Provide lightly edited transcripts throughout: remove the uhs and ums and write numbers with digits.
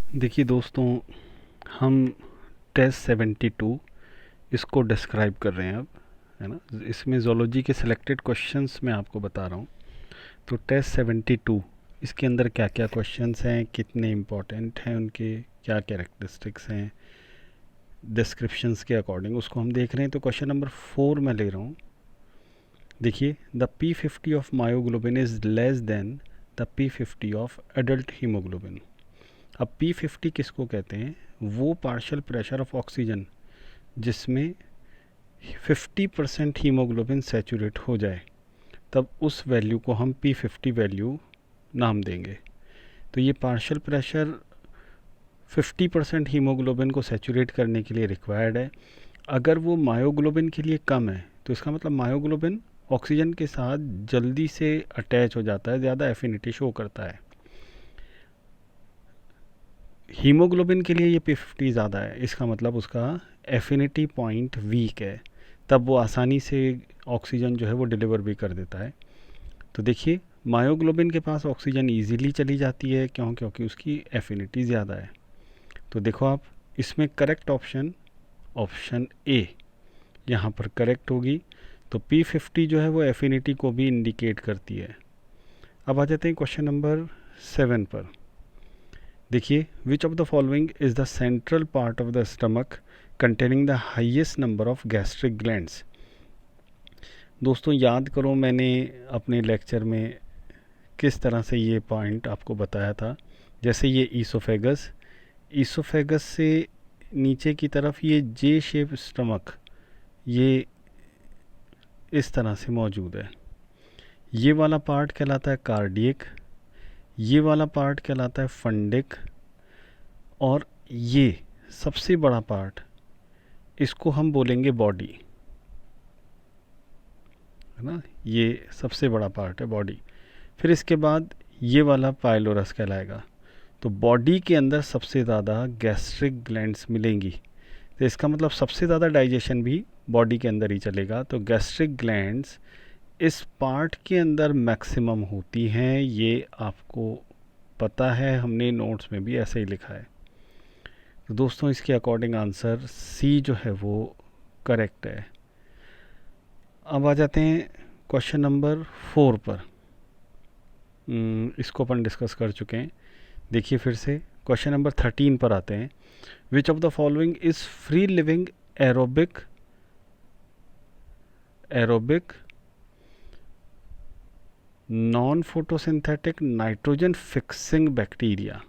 देखिए दोस्तों, हम टेस्ट 72 इसको डिस्क्राइब कर रहे हैं अब, है ना। इसमें ज़ूलॉजी के सिलेक्टेड क्वेश्चंस मैं आपको बता रहा हूँ। तो टेस्ट 72 इसके अंदर क्या क्या क्वेश्चंस हैं, कितने इम्पोर्टेंट हैं, उनके क्या कैरेक्टरिस्टिक्स हैं, डिस्क्रिप्शंस के अकॉर्डिंग उसको हम देख रहे हैं। तो क्वेश्चन नंबर 4 मैं ले रहा हूँ। देखिए, the P50 of myoglobin is less than the P50 of adult haemoglobin. अब P50 किसको कहते हैं? वो पार्शियल प्रेशर ऑफ ऑक्सीजन जिसमें 50% हीमोग्लोबिन सैचुरेट हो जाए, तब उस वैल्यू को हम P50 वैल्यू नाम देंगे। तो ये पार्शियल प्रेशर 50% हीमोग्लोबिन को सैचुरेट करने के लिए रिक्वायर्ड है। अगर वो मायोग्लोबिन के लिए कम है तो इसका मतलब मायोग्लोबिन ऑक्सीजन के साथ जल्दी से अटैच हो जाता है, ज़्यादा एफिनिटी शो करता है। हीमोग्लोबिन के लिए ये P50 ज़्यादा है, इसका मतलब उसका एफिनिटी पॉइंट वीक है, तब वो आसानी से ऑक्सीजन जो है वो डिलीवर भी कर देता है। तो देखिए, मायोग्लोबिन के पास ऑक्सीजन इजीली चली जाती है, क्योंकि उसकी एफिनिटी ज़्यादा है। तो देखो आप, इसमें करेक्ट ऑप्शन ऑप्शन ए यहाँ पर करेक्ट होगी। तो P50 जो है वो एफिनिटी को भी इंडिकेट करती है। अब आ जाते हैं क्वेश्चन नंबर 7 पर। देखिए, which of the following is the central part of the stomach containing the highest number of gastric glands. दोस्तों याद करो, मैंने अपने लेक्चर में किस तरह से ये पॉइंट आपको बताया था। जैसे ये ईसोफेगस, ईसोफेगस से नीचे की तरफ ये जे शेप स्टमक, ये इस तरह से मौजूद है। ये वाला पार्ट कहलाता है कार्डियक, ये वाला पार्ट कहलाता है फंडिक, और ये सबसे बड़ा पार्ट, इसको हम बोलेंगे बॉडी, है ना। ये सबसे बड़ा पार्ट है बॉडी। फिर इसके बाद ये वाला पाइलोरस कहलाएगा। तो बॉडी के अंदर सबसे ज़्यादा गैस्ट्रिक ग्लैंड्स मिलेंगी, तो इसका मतलब सबसे ज़्यादा डाइजेशन भी बॉडी के अंदर ही चलेगा। तो गैस्ट्रिक ग्लैंड्स इस पार्ट के अंदर मैक्सिमम होती हैं, ये आपको पता है, हमने नोट्स में भी ऐसे ही लिखा है। तो दोस्तों इसके अकॉर्डिंग आंसर सी जो है वो करेक्ट है। अब आ जाते हैं क्वेश्चन नंबर 4 पर। इसको अपन डिस्कस कर चुके हैं। देखिए फिर से क्वेश्चन नंबर 13 पर आते हैं। विच of the following is free living aerobic aerobic non photosynthetic nitrogen fixing bacteria.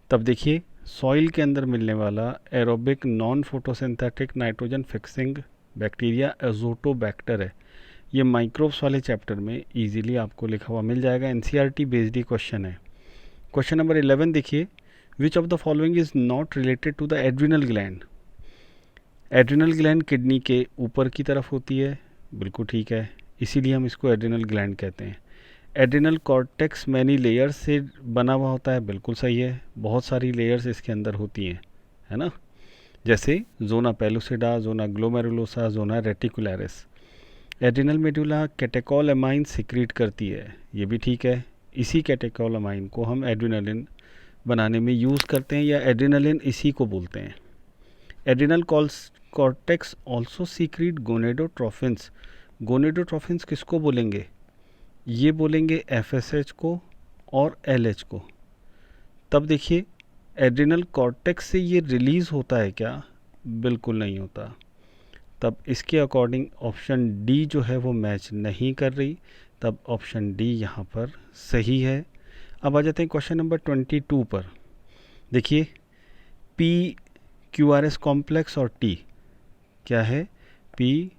तब देखिए, सॉइल के अंदर मिलने वाला aerobic non photosynthetic nitrogen fixing bacteria Azotobacter है। ये माइक्रोब्स वाले चैप्टर में इजीली आपको लिखा हुआ मिल जाएगा, एनसीईआरटी बेस्ड ही क्वेश्चन है। क्वेश्चन नंबर 11 देखिए, which of the following is not related to the adrenal gland. Adrenal gland kidney के ऊपर की तरफ होती है, बिल्कुल ठीक है, इसीलिए हम इसको एड्रिनल ग्लैंड कहते हैं। एड्रिनल कॉर्टेक्स मैनी लेयर्स से बना हुआ होता है, बिल्कुल सही है, बहुत सारी लेयर्स इसके अंदर होती हैं, है ना। जैसे zona pellucida, zona glomerulosa, zona reticularis. Adrenal medulla catecholamine secrete करती है, ये भी ठीक है। इसी कैटेकोलामाइन को हम एड्रिनलिन बनाने में यूज़ करते हैं, या एड्रिनलिन इसी को बोलते हैं। Adrenal cortex also secrete gonadotrophins. Gonadotrophins किसको बोलेंगे? ये बोलेंगे एफएसएच को और एलएच को। तब देखिए, एड्रिनल कॉर्टेक्स से ये रिलीज़ होता है क्या? बिल्कुल नहीं होता। तब इसके अकॉर्डिंग ऑप्शन डी जो है वो मैच नहीं कर रही, तब ऑप्शन डी यहाँ पर सही है। अब आ जाते हैं क्वेश्चन नंबर 22 पर। देखिए, P Q R S complex और टी क्या है? P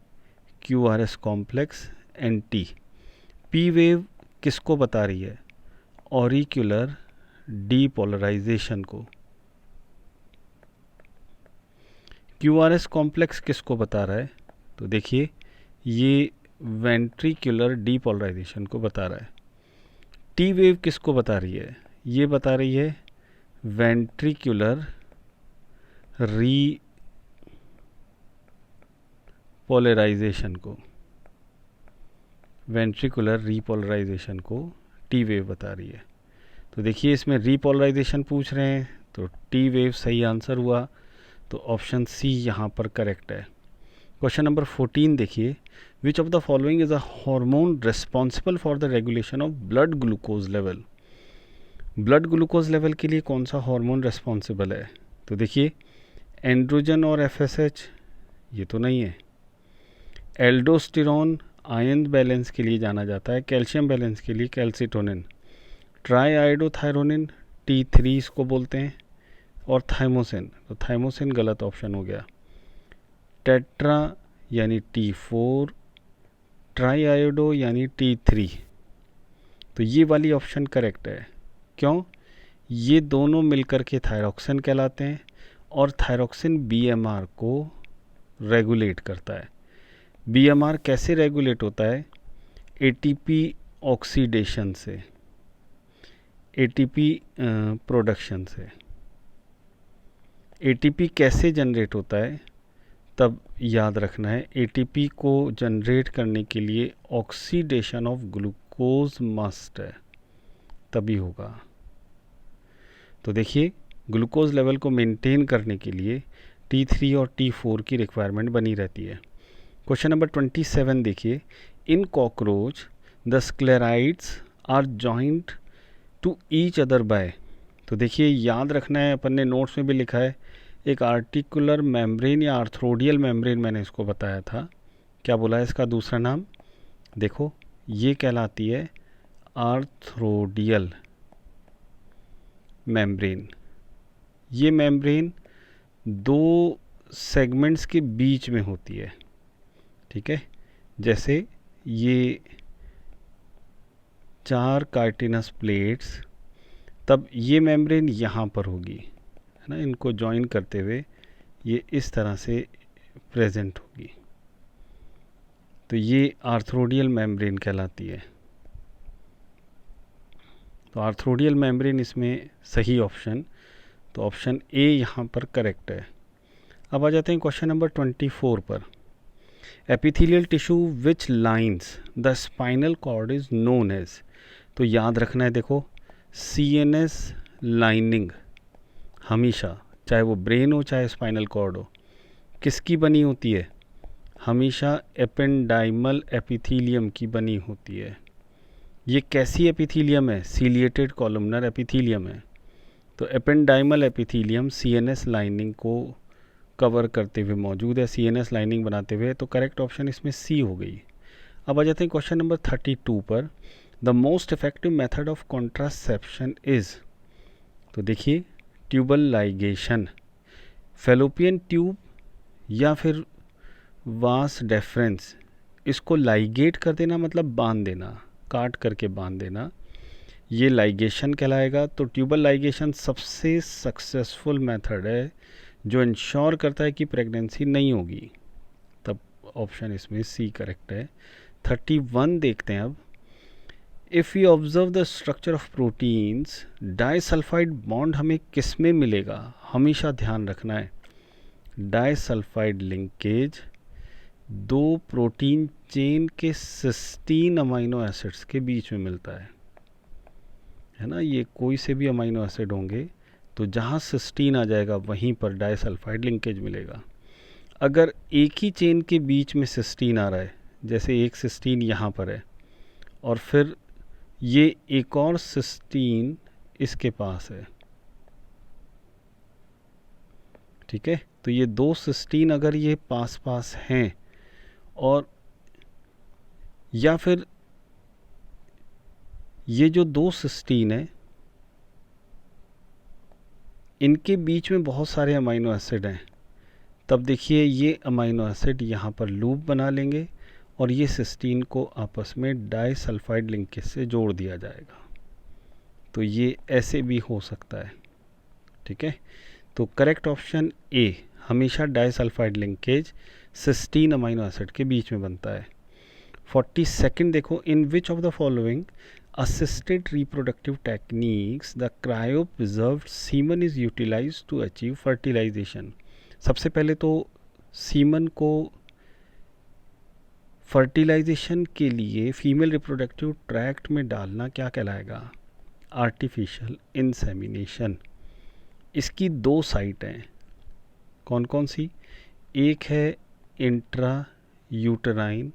Q R S complex and T. P wave किसको बता रही है? ऑरिक्यूलर डीपोलराइजेशन को। क्यू आर एस कॉम्प्लेक्स किसको बता रहा है? तो देखिए, ये वेंट्रिकुलर डीपोलराइजेशन को बता रहा है। टी वेव किसको बता रही है? ये बता रही है वेंट्रिकुलर रीपोलराइजेशन को। वेंट्रिकुलर रीपोलराइजेशन को टी वेव बता रही है। तो देखिए इसमें रीपोलराइजेशन पूछ रहे हैं, तो टी वेव सही आंसर हुआ, तो ऑप्शन सी यहाँ पर करेक्ट है। क्वेश्चन नंबर 14 देखिए, which of the following is a hormone responsible for the regulation of blood glucose level. Blood glucose level के लिए कौन सा हार्मोन रिस्पॉन्सिबल है? तो देखिए एंड्रोजन और एफएसएच, ये तो नहीं है। एल्डोस्टेरोन आयन बैलेंस के लिए जाना जाता है, कैल्शियम बैलेंस के लिए कैल्सिटोनिन। ट्राई आयोडोथायरोनिन T3 इसको बोलते हैं, और थाइमोसिन, तो थाइमोसिन गलत ऑप्शन हो गया। टेट्रा यानी T4, ट्राई आयोडो यानी T3, तो ये वाली ऑप्शन करेक्ट है। क्यों? ये दोनों मिलकर के थायरॉक्सिन कहलाते हैं, और थायरॉक्सिन बीएमआर को रेगुलेट करता है। बीएमआर कैसे रेगुलेट होता है? एटीपी ऑक्सीडेशन से, एटीपी प्रोडक्शन से। एटीपी कैसे जनरेट होता है? तब याद रखना है, एटीपी को जनरेट करने के लिए ऑक्सीडेशन ऑफ ग्लूकोज मस्ट है, तभी होगा। तो देखिए ग्लूकोज लेवल को मेंटेन करने के लिए T3 और T4 की रिक्वायरमेंट बनी रहती है। क्वेश्चन नंबर 27 देखिए, in cockroach the sclerites are joint to each other by. तो देखिए याद रखना है, अपन ने नोट्स में भी लिखा है, एक आर्टिकुलर मेम्ब्रेन या आर्थ्रोडियल मेम्ब्रेन मैंने इसको बताया था। क्या बोला है इसका दूसरा नाम? देखो ये कहलाती है आर्थ्रोडियल मेम्ब्रेन। ये मेम्ब्रेन दो सेगमेंट्स के बीच में होती है, ठीक है। जैसे ये 4 कार्टिनस प्लेट्स, तब ये मेम्ब्रेन यहाँ पर होगी, है ना, इनको जॉइन करते हुए ये इस तरह से प्रेजेंट होगी, तो ये आर्थ्रोडियल मेम्ब्रेन कहलाती है। तो आर्थ्रोडियल मेम्ब्रेन इसमें सही ऑप्शन, तो ऑप्शन ए यहाँ पर करेक्ट है। अब आ जाते हैं क्वेश्चन नंबर 24 पर। Epithelial tissue which lines the spinal cord is known as. तो याद रखना है, देखो CNS लाइनिंग हमेशा, चाहे वो ब्रेन हो चाहे स्पाइनल कॉर्ड हो, किसकी बनी होती है? हमेशा एपेंडाइमल एपिथेलियम की बनी होती है। ये कैसी एपिथेलियम है? सीलिएटेड कॉलमनर एपिथेलियम है। तो एपेंडाइमल एपिथेलियम CNS लाइनिंग को कवर करते हुए मौजूद है, CNS लाइनिंग बनाते हुए, तो करेक्ट ऑप्शन इसमें सी हो गई। अब आ जाते हैं क्वेश्चन नंबर 32 पर। The most effective method of contraception is. तो देखिए ट्यूबल लाइगेशन, फेलोपियन ट्यूब या फिर वास डेफरेंस, इसको लाइगेट कर देना मतलब बांध देना, काट करके बांध देना, ये लाइगेशन कहलाएगा। तो ट्यूबल लाइगेशन सबसे सक्सेसफुल मेथड है जो इंश्योर करता है कि प्रेगनेंसी नहीं होगी, तब ऑप्शन इसमें सी करेक्ट है। 31 देखते हैं अब। If you observe the structure of proteins, disulphide bond हमें किस में मिलेगा? हमेशा ध्यान रखना है, डाइसल्फाइड लिंकेज दो प्रोटीन चेन के सिस्टीन अमाइनो एसिड्स के बीच में मिलता है ना। ये कोई से भी अमाइनो एसिड होंगे, तो जहाँ सिस्टीन आ जाएगा वहीं पर डाइसल्फाइड लिंकेज मिलेगा। अगर एक ही चेन के बीच में सिस्टीन आ रहा है, जैसे एक सिस्टीन यहाँ पर है और फिर ये एक और सिस्टीन इसके पास है, ठीक है, तो ये दो सिस्टीन अगर ये पास पास हैं, और या फिर ये जो दो सिस्टीन है इनके बीच में बहुत सारे अमाइनो एसिड हैं, तब देखिए ये अमाइनो एसिड यहाँ पर लूप बना लेंगे और ये सिस्टीन को आपस में डाइसल्फाइड लिंकेज से जोड़ दिया जाएगा। तो ये ऐसे भी हो सकता है, ठीक है। तो करेक्ट ऑप्शन ए, हमेशा disulphide linkage cysteine amino acid के बीच में बनता है। 42 देखो, in which of the following assisted reproductive techniques the cryopreserved semen is utilized to achieve fertilization। सबसे पहले तो सीमन को फर्टिलाइजेशन के लिए फीमेल रिप्रोडक्टिव ट्रैक्ट में डालना क्या कहलाएगा? Artificial insemination. इसकी दो साइट हैं, कौन कौन सी? एक है इंट्रा यूटराइन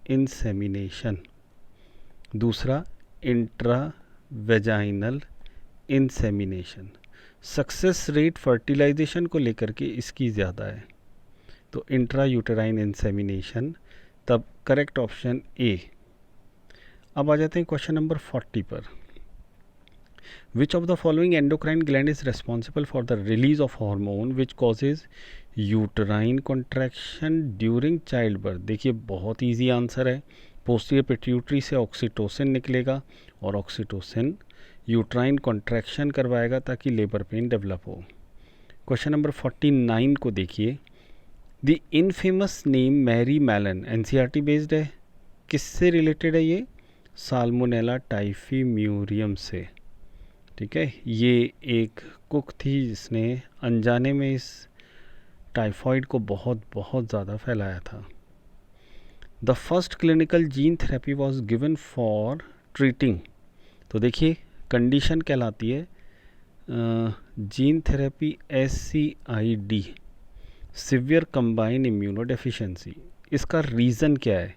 इंसेमिनेशन, दूसरा intra vaginal insemination. Success rate fertilisation को लेकर के इसकी ज़्यादा है, तो इंट्रा यूटराइन इंसेमिनेशन, तब करेक्ट ऑप्शन ए। अब आ जाते हैं क्वेश्चन नंबर 40 पर। Which of the following endocrine gland is responsible for the release of hormone which causes uterine contraction during child birth? देखिए बहुत इजी आंसर है, पोस्टीरियर पिट्यूटरी से ऑक्सीटोसिन निकलेगा और ऑक्सीटोसिन यूट्राइन कॉन्ट्रैक्शन करवाएगा ताकि लेबर पेन डेवलप हो। Question number 49 को देखिए। The infamous name Mary Mallon NCERT based है, किससे रिलेटेड है ये? साल्मोनेला टाइफीम्यूरियम से। ठीक है, ये एक कुक थी जिसने अनजाने में इस टाइफॉइड को बहुत बहुत ज़्यादा फैलाया था। The first clinical gene therapy was given for treating, तो देखिए कंडीशन कहलाती है gene therapy SCID, severe combine immunodeficiency. इसका रीज़न क्या है?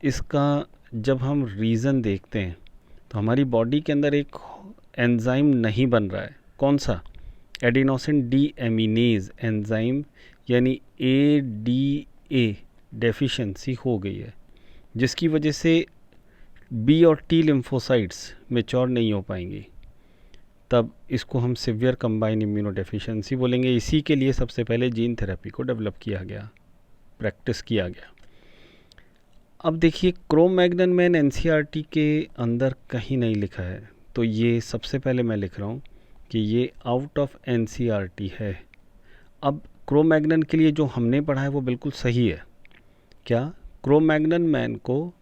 इसका जब हम रीज़न देखते हैं तो हमारी बॉडी के अंदर एक एंजाइम नहीं बन रहा है, कौन सा? एडिनोसिन डीएमिनेज एंजाइम यानी ADA डेफिशिएंसी हो गई है, जिसकी वजह से B और T लिम्फोसाइट्स मैच्योर नहीं हो पाएंगी, तब इसको हम सिवियर कंबाइन इम्यूनोडेफिशिएंसी बोलेंगे। इसी के लिए सबसे पहले जीन थेरेपी को डेवलप किया गया, प्रैक्टिस किया गया। अब देखिए क्रो-मैग्नन मैन एनसीईआरटी के अंदर कहीं नहीं लिखा है, तो ये सबसे पहले मैं लिख रहा हूँ कि ये आउट ऑफ एनसीईआरटी है। अब क्रो-मैग्नन के लिए जो हमने पढ़ा है वो बिल्कुल सही है। क्या? क्रो-मैग्नन मैन को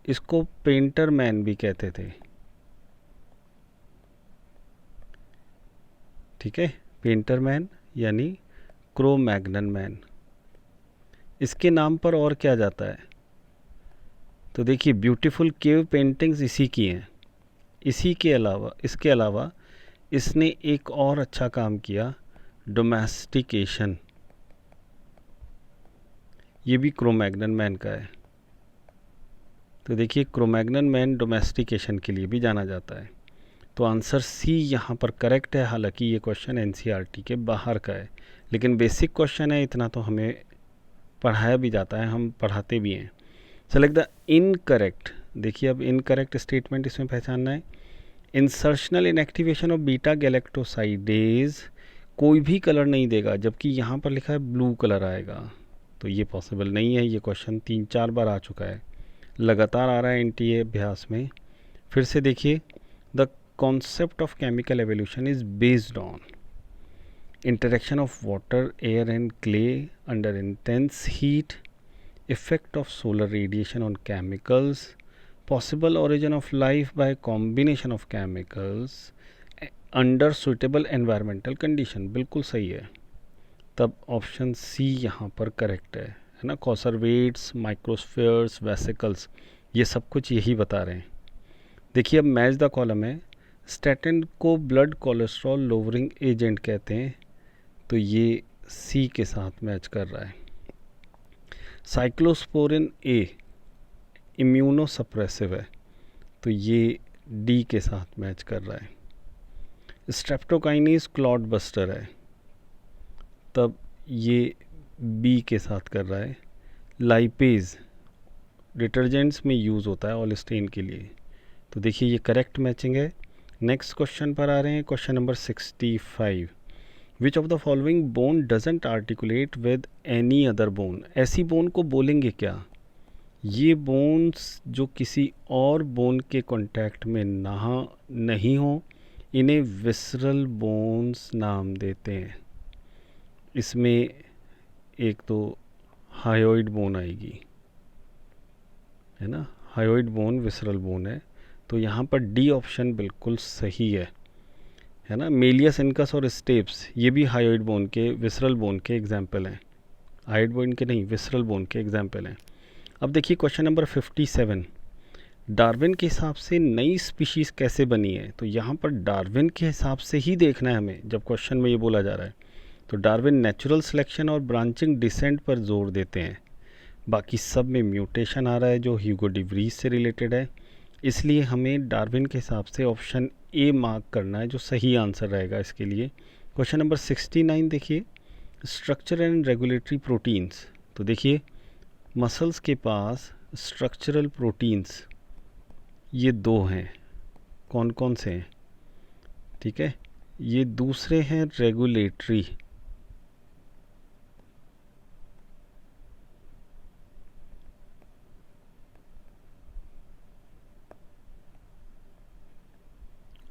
इसको पेंटर मैन भी कहते थे, ठीक है, पेंटर मैन यानी क्रो-मैग्नन मैन। इसके नाम पर और क्या जाता है? तो देखिए ब्यूटीफुल केव पेंटिंग्स इसी की हैं। इसके अलावा इसने एक और अच्छा काम किया, डोमेस्टिकेशन, ये भी क्रो-मैग्नन मैन का है। तो देखिए क्रो-मैग्नन मैन डोमेस्टिकेशन के लिए भी जाना जाता है, तो आंसर सी यहाँ पर करेक्ट है। हालांकि ये क्वेश्चन एनसीईआरटी के बाहर का है, लेकिन बेसिक क्वेश्चन है, इतना तो हमें पढ़ाया भी जाता है, हम पढ़ाते भी हैं। Select the incorrect. देखिए अब इनकरेक्ट स्टेटमेंट इसमें पहचानना है। Insertional inactivation of beta galactosidase कोई भी कलर नहीं देगा, जबकि यहाँ पर लिखा है ब्लू कलर आएगा, तो ये पॉसिबल नहीं है। ये क्वेश्चन 3-4 बार आ चुका है, लगातार आ रहा है NTA अभ्यास में। फिर से देखिए, the concept of chemical evolution is based on interaction of water, air and clay under intense heat, effect of solar radiation on chemicals, possible origin of life by combination of chemicals under suitable environmental condition। बिल्कुल सही है, तब option C यहाँ पर correct है ना। कॉन्सर्वेट्स, माइक्रोस्फीयर्स, vesicles, ये सब कुछ यही बता रहे हैं। देखिए अब मैच द कॉलम है। स्टैटिन को ब्लड कोलेस्ट्रॉल लोअरिंग एजेंट कहते हैं, तो ये सी के साथ मैच कर रहा है। साइक्लोस्पोरिन ए इम्यूनोसप्रेसिव है, तो ये डी के साथ मैच कर रहा है। स्ट्रेप्टोकाइनेज क्लॉट बस्टर है, तब ये बी के साथ कर रहा है। लाइपेज डिटर्जेंट्स में यूज़ होता है ऑलिस्टेन के लिए, तो देखिए ये करेक्ट मैचिंग है। नेक्स्ट क्वेश्चन पर आ रहे हैं, question number 65। Which of the following bone doesn't articulate with any other bone? ऐसी बोन को बोलेंगे क्या? ये बोन्स जो किसी और बोन के कांटेक्ट में नहीं हो, इन्हें विसरल बोन्स नाम देते हैं। इसमें एक तो हायोइड बोन आएगी, है ना, हायोइड बोन विसरल बोन है, तो यहाँ पर डी ऑप्शन बिल्कुल सही है ना। मेलियस इनकस और स्टेप्स ये भी हायोइड बोन के, विसरल बोन के एग्जाम्पल हैं। हायोइड बोन के नहीं, विसरल बोन के एग्जाम्पल हैं। अब देखिए क्वेश्चन नंबर 57। डार्विन के हिसाब से नई स्पीशीज़ कैसे बनी है, तो यहाँ पर डार्विन के हिसाब से ही देखना है हमें जब क्वेश्चन में ये बोला जा रहा है। तो डार्विन नेचुरल सिलेक्शन और ब्रांचिंग डिसेंट पर जोर देते हैं, बाकी सब में म्यूटेशन आ रहा है जो ह्यूगो डिवरीज से रिलेटेड है, इसलिए हमें डार्विन के हिसाब से ऑप्शन ए मार्क करना है जो सही आंसर रहेगा इसके लिए। क्वेश्चन नंबर 69 देखिए, स्ट्रक्चर एंड रेगुलेटरी प्रोटीन्स। तो देखिए मसल्स के पास स्ट्रक्चरल प्रोटीन्स ये दो हैं, कौन कौन से हैं, ठीक है, ये दूसरे हैं रेगुलेटरी,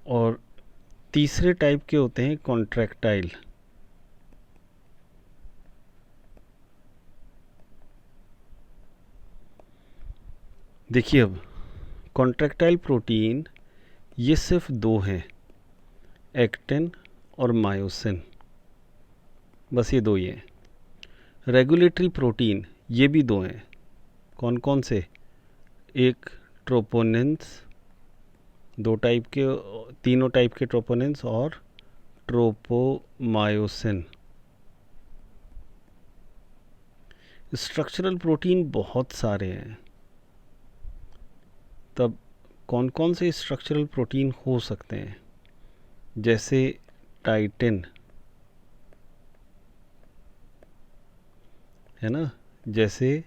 और तीसरे टाइप के होते हैं कॉन्ट्रैक्टाइल। देखिए अब कॉन्ट्रैक्टाइल प्रोटीन ये सिर्फ दो हैं, एक्टिन और मायोसिन, बस ये दो ही हैं। रेगुलेटरी प्रोटीन ये भी दो हैं, कौन कौन से, एक ट्रोपोनिन्स, दो टाइप के, तीनों टाइप के ट्रोपोनिन्स और ट्रोपोमायोसिन। स्ट्रक्चरल प्रोटीन बहुत सारे हैं, तब कौन कौन से स्ट्रक्चरल प्रोटीन हो सकते हैं, जैसे टाइटिन है ना, जैसे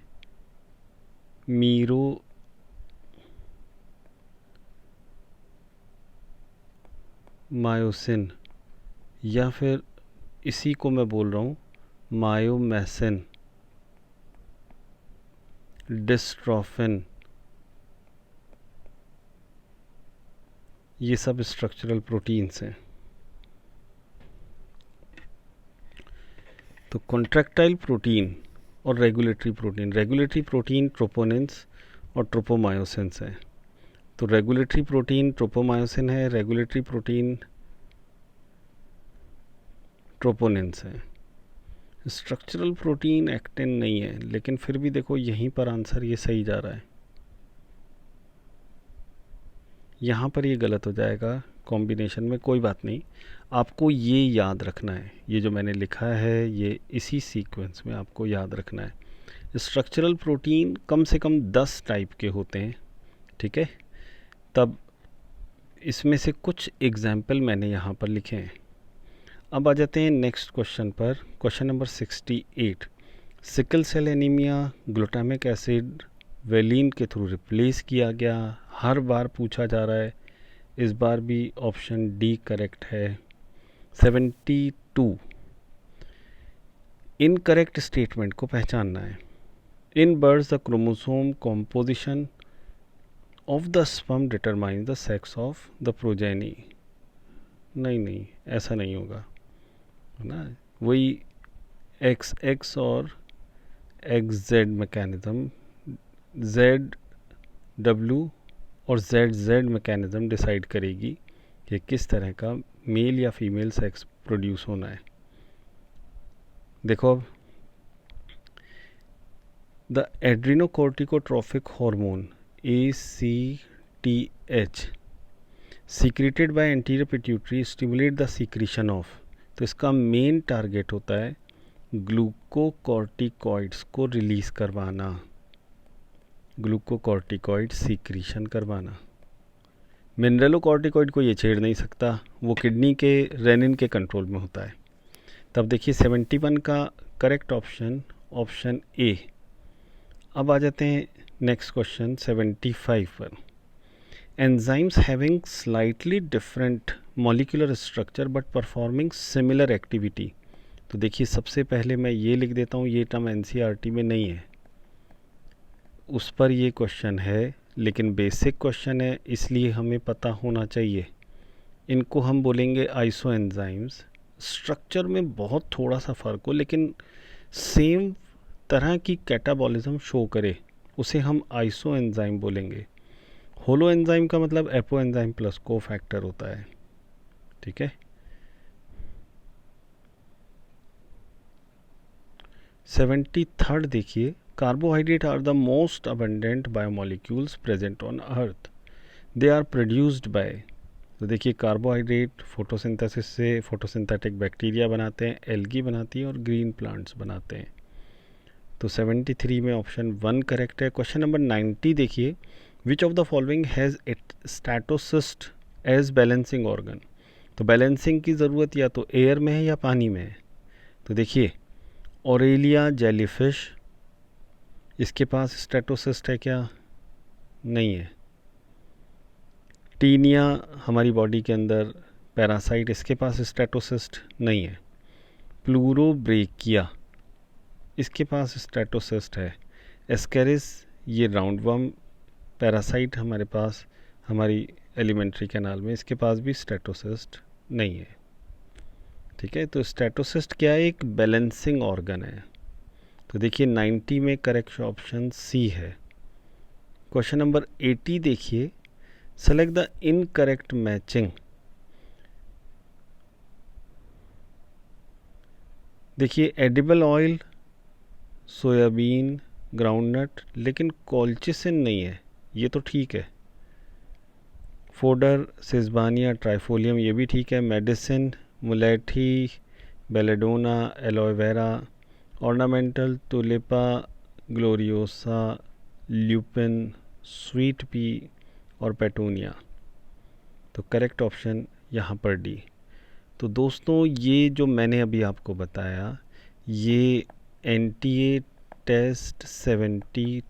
मीरो मायोसिन, या फिर इसी को मैं बोल रहा हूँ मायोमेसिन, डिस्ट्रोफिन, ये सब स्ट्रक्चरल प्रोटीन्स हैं। तो कॉन्ट्रैक्टाइल प्रोटीन और रेगुलेटरी प्रोटीन ट्रोपोनिन्स और ट्रोपोमायोसिन्स हैं। तो रेगुलेटरी प्रोटीन ट्रोपोमायोसिन है, रेगुलेटरी प्रोटीन ट्रोपोनिन्स है। स्ट्रक्चरल प्रोटीन एक्टिन नहीं है, लेकिन फिर भी देखो यहीं पर आंसर ये सही जा रहा है, यहाँ पर ये गलत हो जाएगा कॉम्बिनेशन में, कोई बात नहीं, आपको ये याद रखना है, ये जो मैंने लिखा है ये इसी सीक्वेंस में आपको याद रखना है। स्ट्रक्चरल प्रोटीन कम से कम 10 टाइप के होते हैं, ठीक है, तब इसमें से कुछ एग्जाम्पल मैंने यहाँ पर लिखे हैं। अब आ जाते हैं नेक्स्ट क्वेश्चन पर, question number 68। Sickle cell anaemia glutamic acid valine के थ्रू रिप्लेस किया गया, हर बार पूछा जा रहा है, इस बार भी ऑप्शन डी करेक्ट है। 72 इनकरेक्ट स्टेटमेंट को पहचानना है। In birds the chromosome composition of the sperm determine the sex of the progeny. नहीं, ऐसा नहीं होगा, है ना, वही XX और XZ मैकेनिज़्म, ZW और ZZ मैकेनिज़्म डिसाइड करेगी कि किस तरह का मेल या फीमेल सेक्स प्रोड्यूस होना है। देखो अब the adrenocorticotrophic hormone ACTH secreted by anterior pituitary stimulate the secretion of, तो इसका मेन टारगेट होता है ग्लूकोकॉर्टिकॉइड्स को रिलीज़ करवाना, ग्लूकोकॉर्टिकॉइड सीक्रेशन करवाना। मिनरलोकॉर्टिकॉइड को ये छेड़ नहीं सकता, वो किडनी के रेनिन के कंट्रोल में होता है। तब देखिए 71 का करेक्ट ऑप्शन ऑप्शन ए। अब आ जाते हैं नेक्स्ट क्वेश्चन 75 पर। Enzymes having slightly different molecular structure but performing similar activity. तो देखिए सबसे पहले मैं ये लिख देता हूँ, ये टर्म NCERT में नहीं है, उस पर ये क्वेश्चन है, लेकिन बेसिक क्वेश्चन है इसलिए हमें पता होना चाहिए। इनको हम बोलेंगे आइसो एंजाइम्स। स्ट्रक्चर में बहुत थोड़ा सा फ़र्क हो लेकिन सेम तरह की कैटाबॉलिज्म शो करे, उसे हम आइसो एंजाइम बोलेंगे। होलो एंजाइम का मतलब एपो एंजाइम प्लस को फैक्टर होता है, ठीक है। 73 देखिए, Carbohydrates are the most abundant biomolecules present on earth. They are produced by, तो देखिए कार्बोहाइड्रेट फोटोसिंथेसिस से फोटोसिंथेटिक बैक्टीरिया बनाते हैं, एल्गी बनाती है और ग्रीन प्लांट्स बनाते हैं। तो 73 में ऑप्शन 1 करेक्ट है। क्वेश्चन नंबर 90 देखिए, which of the following has it statocyst as balancing organ. तो बैलेंसिंग की ज़रूरत या तो एयर में है या पानी में है। तो देखिए ऑरेलिया जेलीफिश, इसके पास स्टैटोसिस्ट है क्या? नहीं है। टीनिया हमारी बॉडी के अंदर पैरासाइट, इसके पास स्टैटोसिस्ट नहीं है। प्लूरोब्रेकिया, इसके पास स्टैटोसिस्ट है। एस्केरिस, ये राउंडवर्म पैरासाइट हमारे पास हमारी एलिमेंट्री कैनाल में, इसके पास भी स्टैटोसिस्ट नहीं है। ठीक है, तो स्टैटोसिस्ट क्या है? एक बैलेंसिंग ऑर्गन है। तो देखिए 90 में करेक्ट ऑप्शन सी है। क्वेश्चन नंबर 80 देखिए, सेलेक्ट द इनकरेक्ट मैचिंग। देखिए एडिबल ऑयल, सोयाबीन, ग्राउंडनट, लेकिन कोलचिसिन नहीं है, ये तो ठीक है। फोडर, सिजबानिया, ट्राइफोलियम, ये भी ठीक है। मेडिसिन, मुलेठी, belladonna, aloe vera, ornamental, tulipa, gloriosa, lupin, sweet pea और पेटूनिया। तो करेक्ट ऑप्शन यहाँ पर डी। तो दोस्तों ये जो मैंने अभी आपको बताया, ये NTA टेस्ट 72